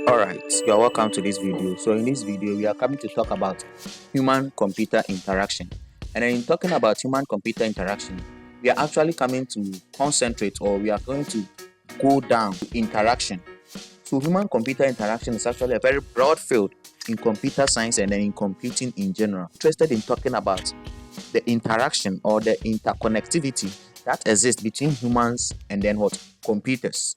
Alright, you are welcome to this video. So in this video, we are coming to talk about human-computer interaction. And in talking about human-computer interaction, we are actually coming to concentrate, or we are going to go down to interaction. So human-computer interaction is actually a very broad field in computer science and in computing in general. Interested in talking about the interaction or the interconnectivity that exists between humans and then computers.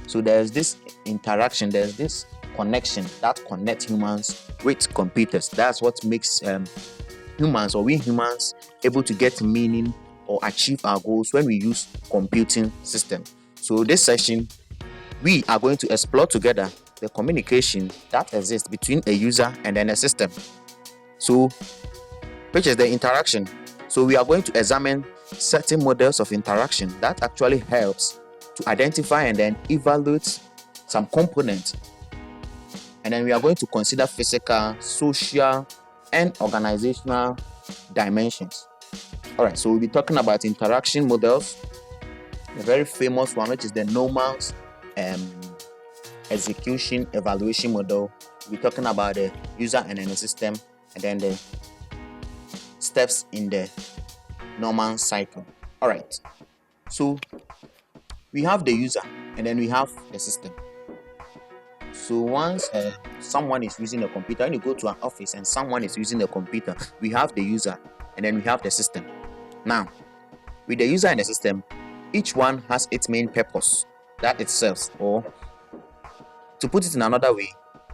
So there's this interaction, there's this connection that connects humans with computers. That's what makes humans, or we humans, able to get meaning or achieve our goals when we use computing system. So this session, we are going to explore together the communication that exists between a user and then a system. So, which is the interaction. So we are going to examine certain models of interaction that actually helps to identify and then evaluate some components, and then we are going to consider physical, social, and organizational dimensions. All right, so we'll be talking about interaction models. The very famous one, which is the Normans execution evaluation model. We'll be talking about the user and then the system, and then the steps in the Norman cycle. All right, so we have the user and then we have the system. So once someone is using a computer, when you go to an office and someone is using a computer, we have the user and then we have the system. Now, with the user and the system, each one has its main purpose that it serves. Or to put it in another way,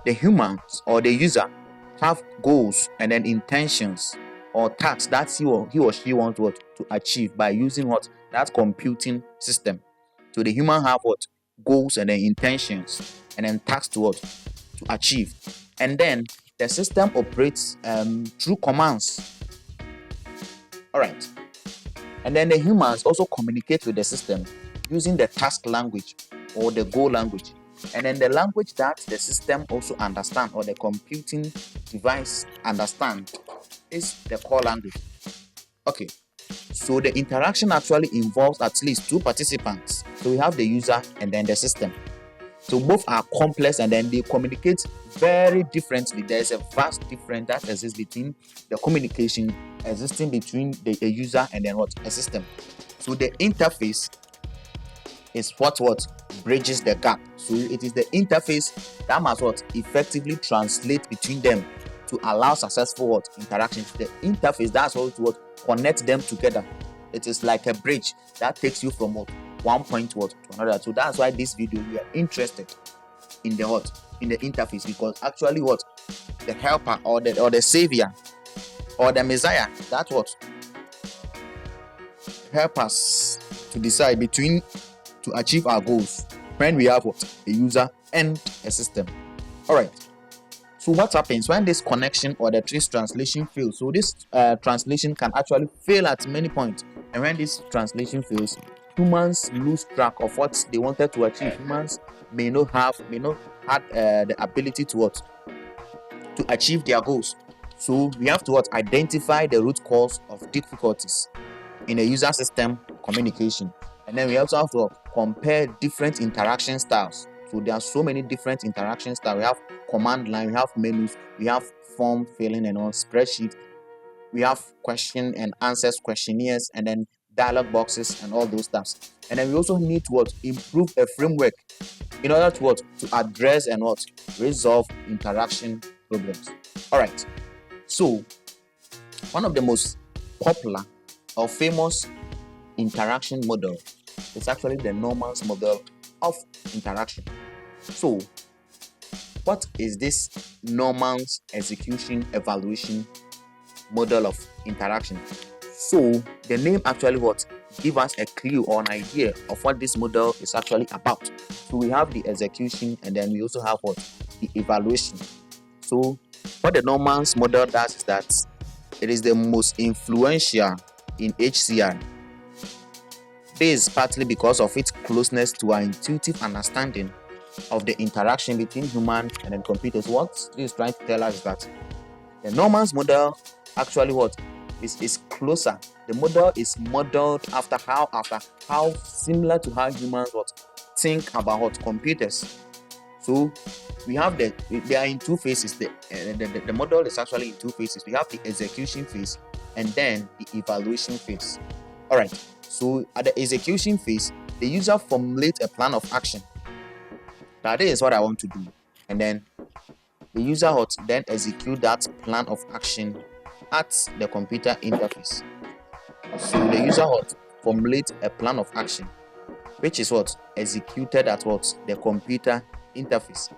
the humans or the user have goals and then intentions or tasks that he or she wants to achieve by using that computing system. So the human have goals and then intentions and then tasks to achieve, and then the system operates through commands. All right, and then the humans also communicate with the system using the task language or the goal language, and then the language that the system also understand or the computing device understand is the core language. Okay, so the interaction actually involves at least two participants. So we have the user and then the system. So both are complex and then they communicate very differently. There is a vast difference that exists between the communication existing between the user and then a system. So the interface is what bridges the gap. So it is the interface that must effectively translate between them to allow successful interactions. The interface that's what connects them together. It is like a bridge that takes you from one point to another. So that's why this video we are interested in the interface, because actually the helper or the savior or the messiah that help us to decide between to achieve our goals when we have a user and a system. All right, so what happens when this connection or the trace translation fails? So this translation can actually fail at many points, and when this translation fails, humans lose track of what they wanted to achieve. Humans may not have the ability to achieve their goals. So we have to identify the root cause of difficulties in a user system communication, and then we also have to compare different interaction styles. So there are so many different interaction styles. We have command line, we have menus, we have form filling and spreadsheet, we have question and answers, questionnaires, and then dialog boxes and all those stuff. And then we also need to improve a framework in order to address and resolve interaction problems. All right, so one of the most popular or famous interaction model is actually the Normans model of interaction. So what is this Normans execution evaluation model of interaction? So the name actually give us a clue or an idea of what this model is actually about. So we have the execution and then we also have the evaluation. So what the Normans model does is that it is the most influential in HCI. This is partly because of its closeness to our intuitive understanding of the interaction between human and then computers. What this is trying to tell us is that the Normans model actually is closer. The model is modeled after how similar to how humans think about computers. So we have they are in two phases. The model is actually in two phases. We have the execution phase and then the evaluation phase. All right. So at the execution phase, the user formulates a plan of action. That is what I want to do, and then the user would then execute that plan of action at the computer interface. So the user would formulate a plan of action, which is what executed at what the computer interface.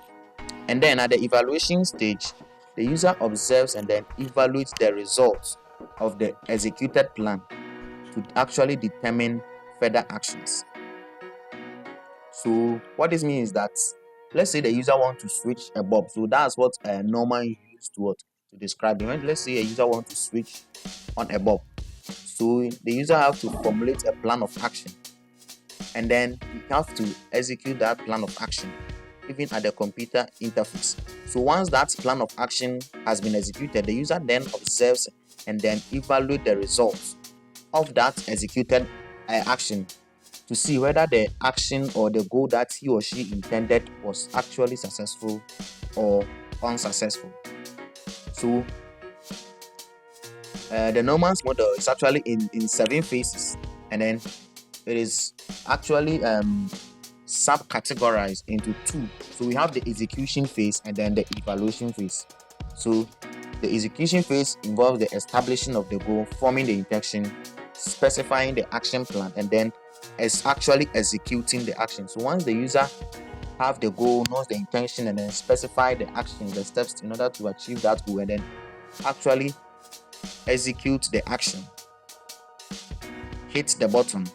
And then at the evaluation stage, the user observes and then evaluates the results of the executed plan to actually determine further actions. So what this means is that, let's say the user wants to switch a bulb. So that's what normal used to describe it. Let's say a user wants to switch on a bulb. So the user have to formulate a plan of action, and then you have to execute that plan of action even at the computer interface. So once that plan of action has been executed, the user then observes and then evaluate the results of that executed action to see whether the action or the goal that he or she intended was actually successful or unsuccessful. So the Norman's model is actually in 7 phases, and then it is actually subcategorized into 2. So we have the execution phase and then the evaluation phase. So the execution phase involves the establishing of the goal, forming the intention, specifying the action plan, and then is actually executing the action. So once the user have the goal, knows the intention, and then specify the action, the steps in order to achieve that goal, and then actually execute the action, hit the button,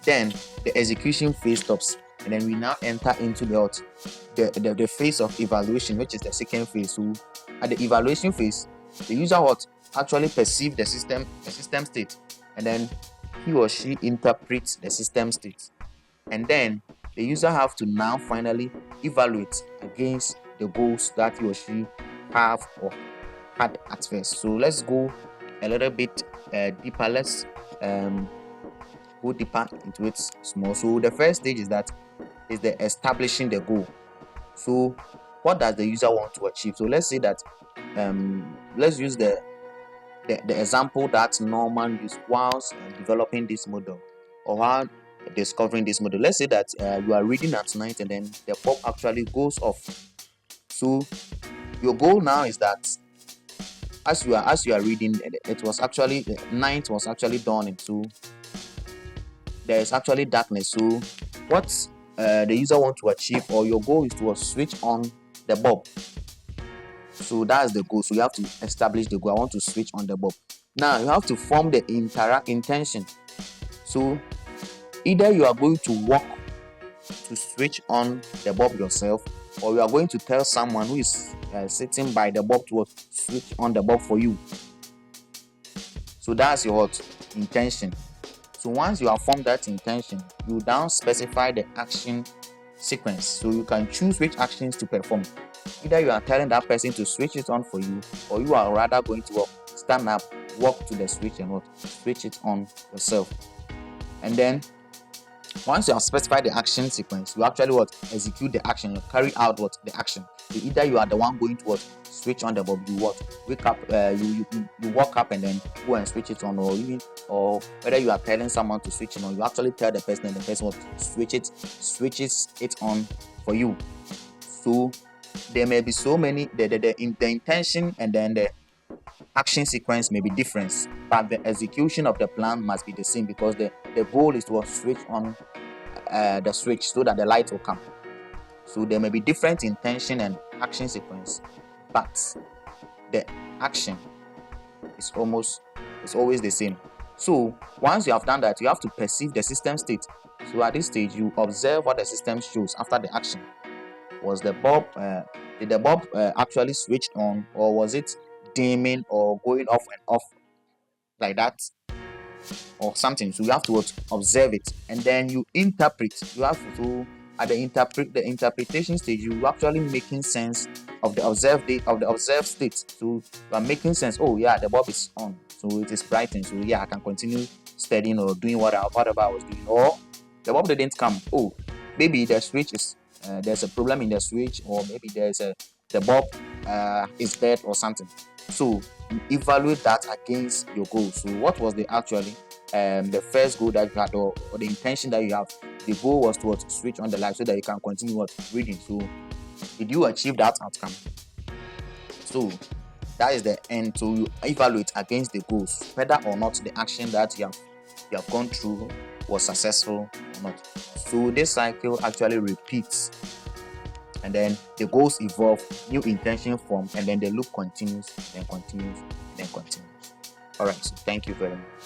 then the execution phase stops, and then we now enter into the phase of evaluation, which is the second phase. So at the evaluation phase, the user would actually perceive the system state, and then he or she interprets the system state, and then the user have to now finally evaluate against the goals that he or she have or had at first. So let's go a little bit deeper. Let's go deeper into it small. So the first stage is the establishing the goal. So what does the user want to achieve? So let's say that let's use the example that Norman used whilst developing this model, or while discovering this model. Let's say that you are reading at night and then the bulb actually goes off. So your goal now is that as you are reading, it was actually the night was actually dawning. So there is actually darkness. So what the user want to achieve, or your goal, is to switch on the bulb. So that's the goal. So you have to establish the goal. I want to switch on the bulb. Now you have to form the intention. So either you are going to work to switch on the bulb yourself, or you are going to tell someone who is sitting by the bulb to switch on the bulb for you. So that's your intention. So once you have formed that intention, you now specify the action sequence. So you can choose which actions to perform. Either you are telling that person to switch it on for you, or you are rather going to stand up, walk to the switch, and switch it on yourself. And then once you have specified the action sequence, you actually execute the action, you carry out the action. So either you are the one going to switch on the bulb, you wake up, you walk up and then go and switch it on, or whether you are telling someone to switch it on, you actually tell the person, and the person switches it on for you. So there may be so many, the intention and then the action sequence may be different, but the execution of the plan must be the same, because the goal is to switch on the switch so that the light will come. So there may be different intention and action sequence, but the action is always the same. So once you have done that, you have to perceive the system state. So at this stage, you observe what the system shows after the action. Was the bulb did the bulb actually switched on, or was it dimming or going off and off like that, or something? So you have to observe it, and then you interpret. You have to, at the interpretation stage, you actually making sense of the observed state. So you are making sense. Oh yeah, the bulb is on, so it is brightening. So yeah, I can continue studying or doing whatever I was doing. Or the bulb didn't come. Oh, maybe the switch is there's a problem in the switch, or maybe the bulb is dead or something. So you evaluate that against your goal. So what was the first goal that you had, or the intention that you have? The goal was to switch on the light so that you can continue reading. So did you achieve that outcome? So that is the end. So you evaluate against the goals whether or not the action that you have gone through was successful or not. So this cycle actually repeats, and then the goals evolve, new intention form, and then the loop continues, then continues, then continues. All right, so thank you very much.